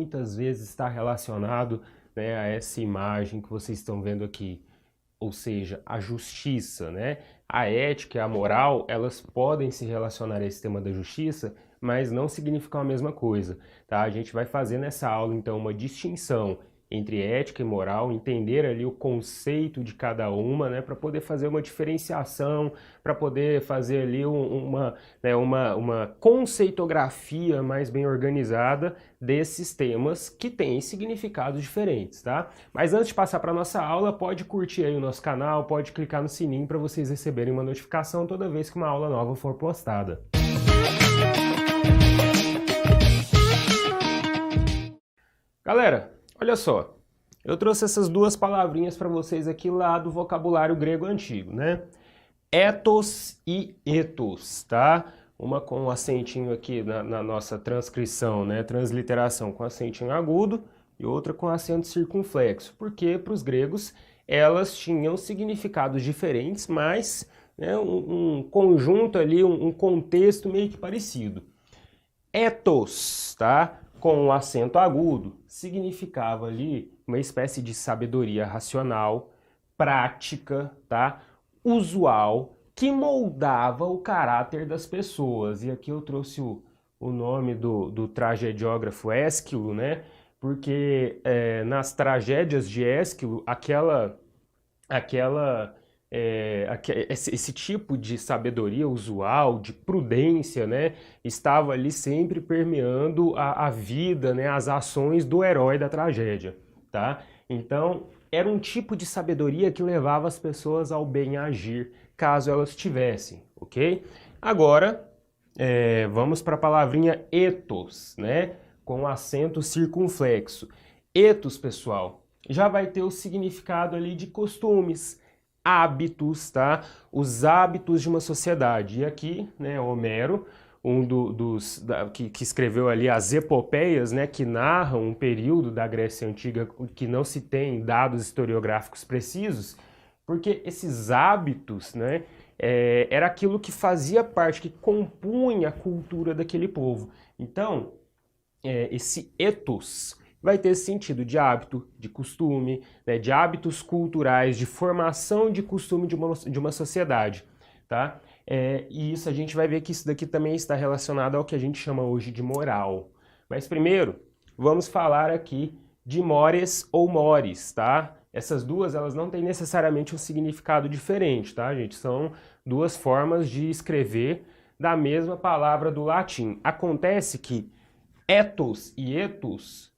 muitas vezes está relacionado, né, a essa imagem que vocês estão vendo aqui, ou seja, a justiça, né? A ética e a moral, elas podem se relacionar a esse tema da justiça, mas não significam a mesma coisa, tá? A gente vai fazer nessa aula, então, uma distinção entre ética e moral, entender ali o conceito de cada uma, né, para poder fazer uma diferenciação, para poder fazer ali uma conceitografia mais bem organizada desses temas que têm significados diferentes, tá? Mas antes de passar para a nossa aula, pode curtir aí o nosso canal, pode clicar no sininho para vocês receberem uma notificação toda vez que uma aula nova for postada. Galera, olha só, eu trouxe essas duas palavrinhas para vocês aqui lá do vocabulário grego antigo, né? Ethos e ethos, tá? Uma com um acentinho aqui na nossa transcrição, né? Transliteração com acentinho agudo e outra com acento circunflexo, porque para os gregos elas tinham significados diferentes, mas né, um conjunto ali, um contexto meio que parecido. Ethos, tá? Com o acento agudo, significava ali uma espécie de sabedoria racional, prática, tá? Usual, que moldava o caráter das pessoas. E aqui eu trouxe o nome do tragediógrafo Ésquilo, né? Porque nas tragédias de Ésquilo, esse tipo de sabedoria usual, de prudência, né, estava ali sempre permeando a vida, né, as ações do herói da tragédia, tá? Então, era um tipo de sabedoria que levava as pessoas ao bem agir, caso elas tivessem, ok? Agora, vamos para a palavrinha ethos, né, com acento circunflexo. Ethos, pessoal, já vai ter o significado ali de costumes, hábitos, tá? Os hábitos de uma sociedade. E aqui, né, Homero, que escreveu ali as epopeias, né, que narram um período da Grécia Antiga que não se tem dados historiográficos precisos, porque esses hábitos, né, era aquilo que fazia parte, que compunha a cultura daquele povo. Então, esse ethos vai ter sentido de hábito, de costume, né, de hábitos culturais, de formação de costume de uma sociedade, tá? E isso a gente vai ver que isso daqui também está relacionado ao que a gente chama hoje de moral. Mas primeiro, vamos falar aqui de mores ou mores, tá? Essas duas, elas não têm necessariamente um significado diferente, tá, gente? São duas formas de escrever da mesma palavra do latim. Acontece que ethos e ethos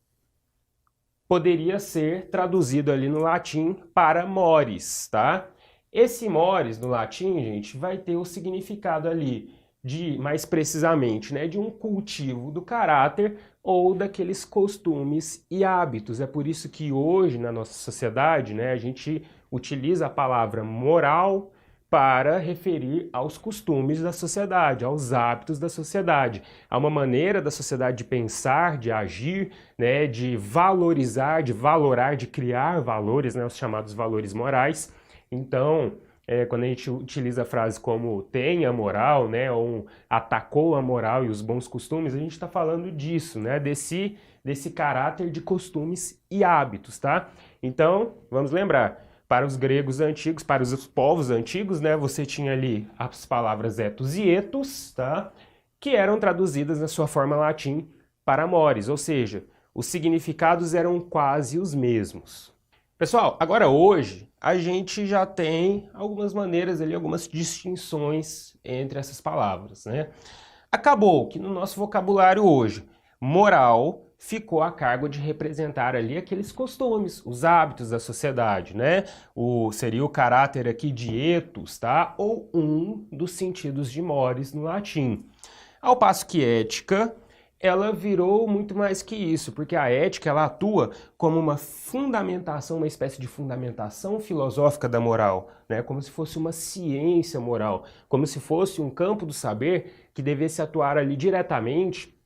poderia ser traduzido ali no latim para mores, tá? Esse mores no latim, gente, vai ter o significado ali de, mais precisamente, né, de um cultivo do caráter ou daqueles costumes e hábitos. É por isso que hoje na nossa sociedade, né, a gente utiliza a palavra moral para referir aos costumes da sociedade, aos hábitos da sociedade. Há uma maneira da sociedade de pensar, de agir, né, de valorizar, de valorar, de criar valores, né, os chamados valores morais. Então, quando a gente utiliza frases como tenha moral, né, ou atacou a moral e os bons costumes, a gente está falando disso, né, desse caráter de costumes e hábitos, tá? Então, vamos lembrar, para os gregos antigos, para os povos antigos, né, você tinha ali as palavras ethos e ethos, tá, que eram traduzidas na sua forma latim para mores, ou seja, os significados eram quase os mesmos. Pessoal, agora hoje a gente já tem algumas maneiras ali, algumas distinções entre essas palavras, né? Acabou que no nosso vocabulário hoje, moral ficou a cargo de representar ali aqueles costumes, os hábitos da sociedade, né? Seria o caráter aqui de ethos, tá? Ou um dos sentidos de mores no latim. Ao passo que ética, ela virou muito mais que isso, porque a ética ela atua como uma fundamentação, uma espécie de fundamentação filosófica da moral, né? Como se fosse uma ciência moral, como se fosse um campo do saber que devesse atuar ali diretamente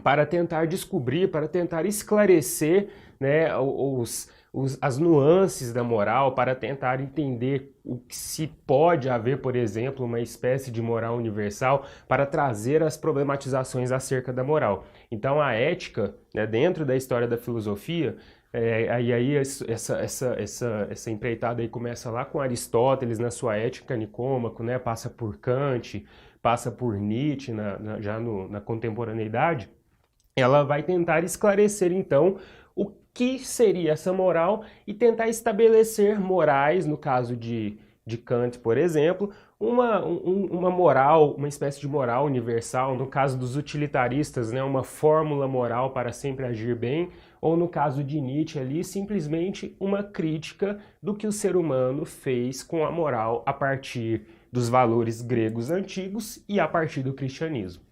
para tentar descobrir, para tentar esclarecer, né, as nuances da moral para tentar entender o que se pode haver, por exemplo, uma espécie de moral universal para trazer as problematizações acerca da moral. Então a ética, né, dentro da história da filosofia, essa empreitada aí começa lá com Aristóteles na sua Ética Nicômaco, né, passa por Kant, passa por Nietzsche na contemporaneidade. Ela vai tentar esclarecer, então, o que seria essa moral e tentar estabelecer morais, no caso de Kant, por exemplo, uma moral, uma espécie de moral universal, no caso dos utilitaristas, né, uma fórmula moral para sempre agir bem, ou no caso de Nietzsche ali, simplesmente uma crítica do que o ser humano fez com a moral a partir dos valores gregos antigos e a partir do cristianismo.